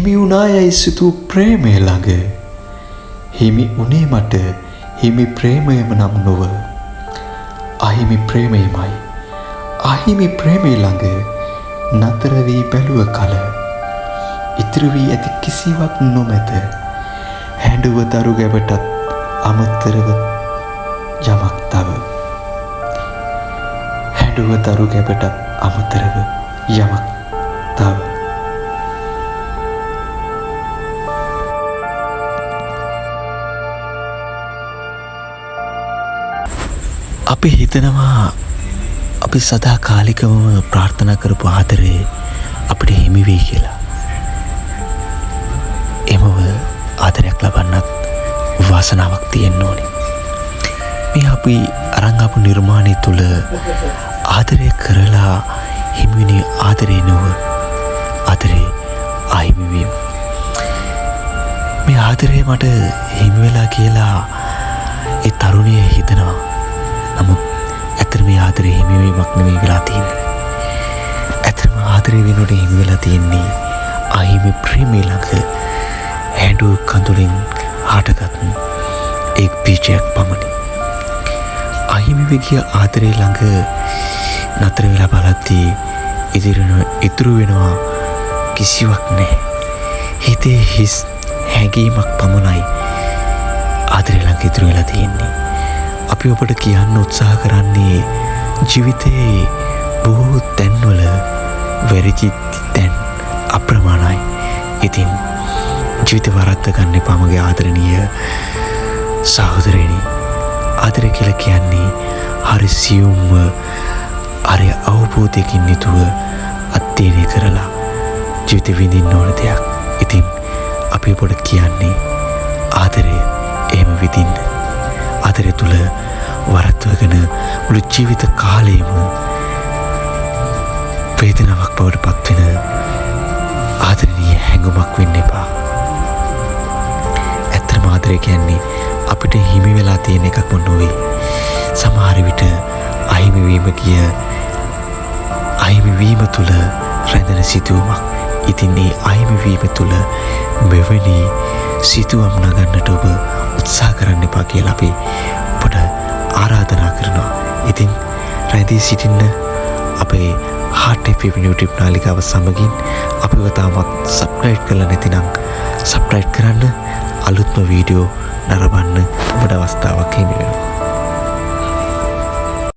හිමි වුණා යයි සිතූ ප්‍රේමය ළඟ හිමි උනේ මට හිමි ප්‍රේමයම නම් නොව අහිමි ප්‍රේමයමයි අහිමි ප්‍රේමය ළඟ නතර වී බැලුව කල ඉතිරි වී ඇති කිසිවක් නොමැත හැඬුව දරු ගැබටත් අමතරව යමක් තව හැඬුව දරු ගැබටත් අමතරව යමක් තව අපි හිතනවා අපි සදාකාලිකවම ප්‍රාර්ථනා කරපු ආදරේ අපිට හිමි වෙයි කියලා. එමව ආදරයක් ලබන්නත් වාසනාවක් තියෙන්න ඕනේ. මේ අපි අරන් ආපු නිර්මාණය තුල ආදරය කරලා හිමිවෙන ආදරේ නොව ආදරේ අහිමි වීම. මේ ආදරේ මට හිමි වෙලා කියලා ඒ තරුණිය හිතනවා. නමුත් ඇත්තටම මේ ආදරේ හිමිවීමක් නෙවෙයි වෙලා තියෙන්නේ. ඇත්තටම ආදරේ වෙනුවට හිමි වෙලා තියෙන්නේ අහිමි ප්‍රේමය ළඟ හැඬු කඳුලින් හටගත් එක් බීජයක් පමණි. අහිමි වෙගිය ආදරේ ළඟ නතර වෙලා බලද්දී ඉතුරු වෙනවා කිසිවක් නැහැ. හිතේ හිස් හැඟීමක් පමණයි ආදරේ ළඟ ඉතුරු වෙලා තියෙන්නේ. අපි ඔබට කියන්න උත්සාහ කරන්නේ ජීවිතේ බොහෝ තැන්වල වැරදි තැන් අප්‍රමාණයි. ඉතින් ජීවිත වරද්ද ගන්න එපා මගේ ආදරණීය සහෝදරයනි. ආදරය කියලා කියන්නේ හරි සියුම්ව හරි අවබෝධයකින් යුතුව අධ්‍යයනය කරලා ජීවිත විඳින්න ඕන දෙයක්. ඉතින් අපි ඔබට කියන්නේ ආදරය එහෙම විඳින්න. ආදරය තුළ වරද්දගෙන මුළු ජීවිත කාලයම වේදනාවක් බවට පත්වෙන ආදරණීය හැඟුමක් වෙන්න එපා. ඇත්තටම ආදරය කියන්නේ අපිට හිමි වෙලා තියෙන එකක්ම නොවේ. සමහර විට අහිමි වීම තුළ රැඳෙන සිතුවමක්. ඉතින් මේ අහිමි වීම තුළ මෙවැනි සිතුවම් නගන්නට ඔබ උත්සාහ කරන්න එපා කියලා අපි ඔබට ආරාධනා කරනවා. ඉතින් රැඳී සිටින්න අපේ Heart FM YouTube නාලිකාව සමගින් අපිව තාමත් සබ්ස්ක්‍රයිබ් කරලා නැතිනම් සබ්ස්ක්‍රයිබ් කරන්න. අලුත්ම වීඩියෝ නරඹන්න ඔබට අවස්ථාවක් හිමි වෙනවා.